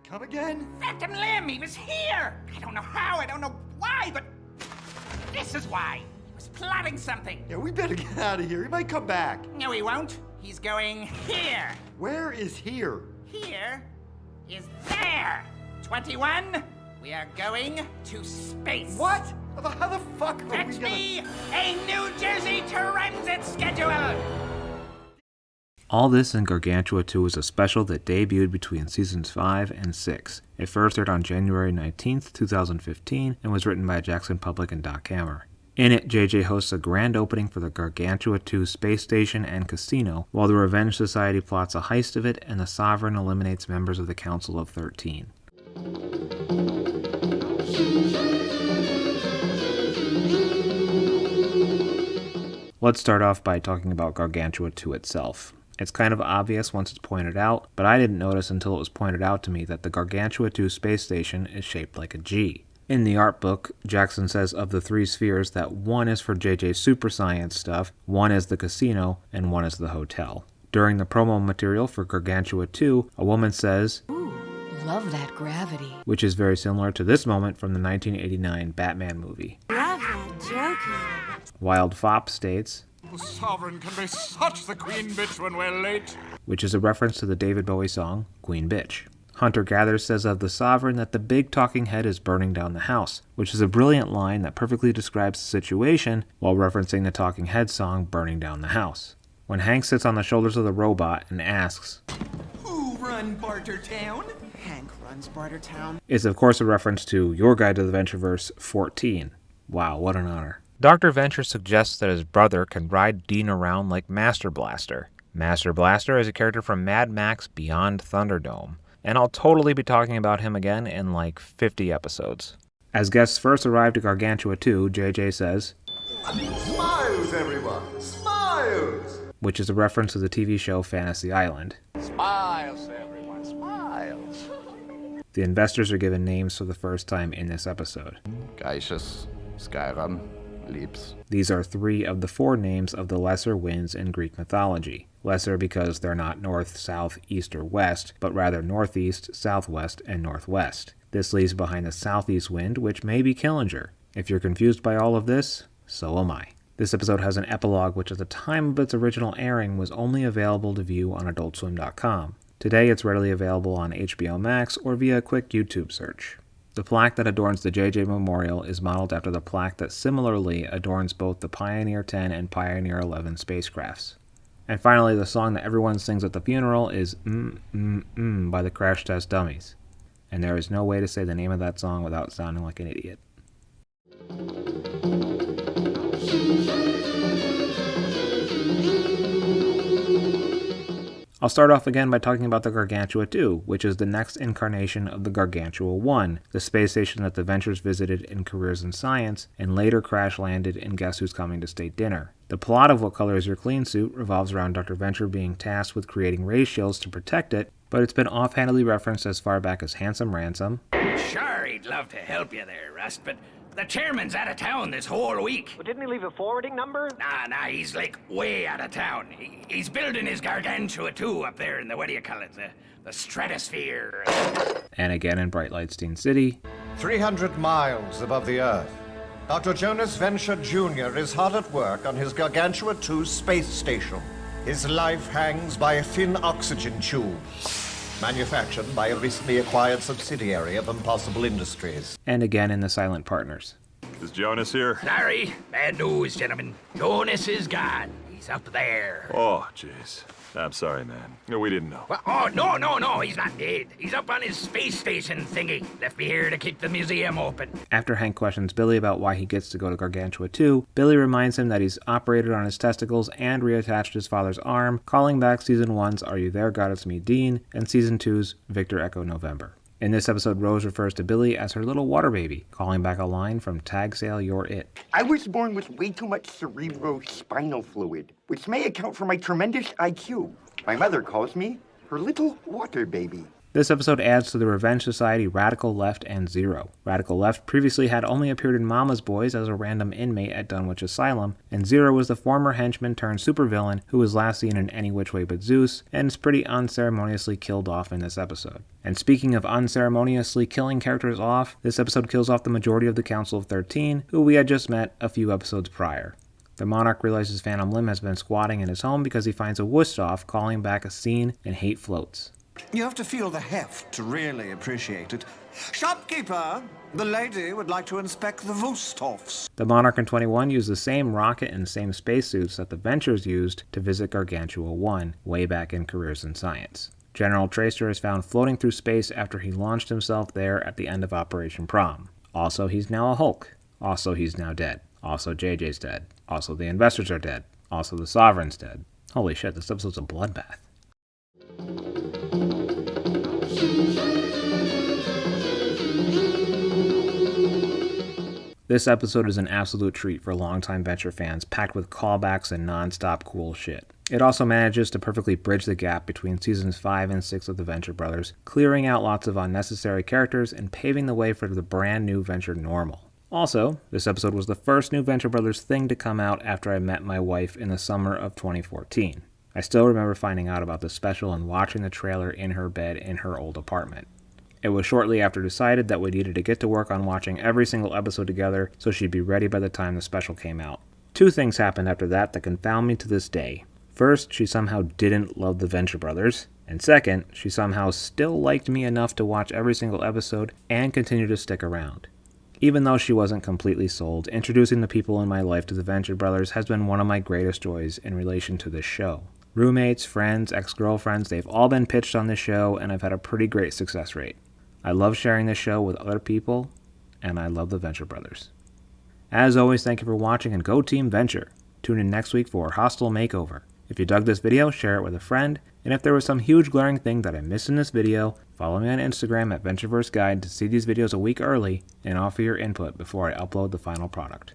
Come again? Phantom Limb, he was here! I don't know how, I don't know why, but this is why. He was plotting something. Yeah, we better get out of here. He might come back. No, he won't. He's going here. Where is here? Here is there. 21, we are going to space. What? How the fuck are we Fetch gonna... me a New Jersey transit schedule. All This and Gargantua-2 is a special that debuted between seasons 5 and 6. It first aired on January 19th, 2015, and was written by Jackson Public and Doc Hammer. In it, JJ hosts a grand opening for the Gargantua-2 space station and casino, while the Revenge Society plots a heist of it and the Sovereign eliminates members of the Council of 13. Let's start off by talking about Gargantua-2 itself. It's kind of obvious once it's pointed out, but I didn't notice until it was pointed out to me that the Gargantua-2 space station is shaped like a G. In the art book, Jackson says of the 3 spheres that one is for JJ's super science stuff, one is the casino, and one is the hotel. During the promo material for Gargantua-2, a woman says, "Ooh, love that gravity." Which is very similar to this moment from the 1989 Batman movie. Love that joking. Wild Fop states, The Sovereign can be such the queen bitch when we're late. which is a reference to the David Bowie song, Queen Bitch. Hunter Gathers says of the Sovereign that the big talking head is burning down the house, which is a brilliant line that perfectly describes the situation while referencing the Talking Head song Burning Down the House. When Hank sits on the shoulders of the robot and asks, Who run Bartertown? Hank runs Bartertown. is of course a reference to Your Guide to the Ventureverse 14. Wow, what an honor. Dr. Venture suggests that his brother can ride Dean around like Master Blaster. Master Blaster is a character from Mad Max Beyond Thunderdome, and I'll totally be talking about him again in like 50 episodes. As guests first arrive to Gargantua-2, JJ says, Smiles, everyone! Smiles! which is a reference to the TV show Fantasy Island. Smiles, everyone, smiles. The investors are given names for the first time in this episode. Geishes, Skyrim, Leaps. These are 3 of the 4 names of the lesser winds in Greek mythology. Lesser because they're not north, south, east, or west, but rather northeast, southwest, and northwest. This leaves behind the southeast wind, which may be Killinger. If you're confused by all of this, so am I. This episode has an epilogue which at the time of its original airing was only available to view on AdultSwim.com. Today it's readily available on HBO Max or via a quick YouTube search. The plaque that adorns the JJ Memorial is modeled after the plaque that similarly adorns both the Pioneer 10 and Pioneer 11 spacecrafts. And finally, the song that everyone sings at the funeral is by the Crash Test Dummies. And there is no way to say the name of that song without sounding like an idiot. I'll start off again by talking about the Gargantua-2, which is the next incarnation of the Gargantua-1, the space station that the Ventures visited in Careers in Science and later crash-landed in Guess Who's Coming to State Dinner. The plot of What Color Is Your Clean Suit revolves around Dr. Venture being tasked with creating ray shields to protect it, but it's been offhandedly referenced as far back as Handsome Ransom. Sure, he'd love to help you there, Rust, but the chairman's out of town this whole week. Well, didn't he leave a forwarding number? Nah, he's like way out of town. He's building his Gargantua-2 up there in the, what do you call it, the stratosphere. And again in Bright Lightstein City. 300 miles above the Earth, Dr. Jonas Venture Jr. is hard at work on his Gargantua-2 space station. His life hangs by a thin oxygen tube, manufactured by a recently acquired subsidiary of Impossible Industries. And again in The Silent Partners. Is Jonas here? Sorry, bad news, gentlemen. Jonas is gone. He's up there. Oh, jeez. I'm sorry, man. No, we didn't know. Well, oh, no, he's not dead. He's up on his space station thingy. Left me here to keep the museum open. After Hank questions Billy about why he gets to go to Gargantua-2, Billy reminds him that he's operated on his testicles and reattached his father's arm, calling back Season 1's Are You There, God It's Me, Dean, and Season 2's Victor Echo November. In this episode, Rose refers to Billy as her little water baby, calling back a line from Tag Sale You're It. I was born with way too much cerebrospinal fluid, which may account for my tremendous IQ. My mother calls me her little water baby. This episode adds to the Revenge Society Radical Left and Zero. Radical Left previously had only appeared in Mama's Boys as a random inmate at Dunwich Asylum, and Zero was the former henchman turned supervillain who was last seen in Any Which Way But Zeus, and is pretty unceremoniously killed off in this episode. And speaking of unceremoniously killing characters off, this episode kills off the majority of the Council of 13, who we had just met a few episodes prior. The Monarch realizes Phantom Limb has been squatting in his home because he finds a Wusthof calling back a scene and hate floats. You have to feel the heft to really appreciate it. Shopkeeper, the lady would like to inspect the Wustofs. The Monarch and 21 use the same rocket and same spacesuits that the Ventures used to visit Gargantua-1 way back in Careers in Science. General Tracer is found floating through space after he launched himself there at the end of Operation Prom. Also, he's now a Hulk. Also, he's now dead. Also, JJ's dead. Also, the investors are dead. Also, the Sovereign's dead. Holy shit, this episode's a bloodbath. This episode is an absolute treat for longtime Venture fans, packed with callbacks and non-stop cool shit. It also manages to perfectly bridge the gap between seasons 5 and 6 of the Venture Brothers, clearing out lots of unnecessary characters and paving the way for the brand new Venture normal. Also, this episode was the first new Venture Brothers thing to come out after I met my wife in the summer of 2014. I still remember finding out about the special and watching the trailer in her bed in her old apartment. It was shortly after decided that we needed to get to work on watching every single episode together so she'd be ready by the time the special came out. 2 things happened after that confound me to this day. First, she somehow didn't love the Venture Brothers, and second, she somehow still liked me enough to watch every single episode and continue to stick around. Even though she wasn't completely sold, introducing the people in my life to the Venture Brothers has been one of my greatest joys in relation to this show. Roommates, friends, ex-girlfriends, they've all been pitched on this show, and I've had a pretty great success rate. I love sharing this show with other people, and I love the Venture Brothers. As always, thank you for watching, and go Team Venture! Tune in next week for Hostile Makeover. If you dug this video, share it with a friend, and if there was some huge glaring thing that I missed in this video, follow me on Instagram at Ventureverse Guide to see these videos a week early and offer your input before I upload the final product.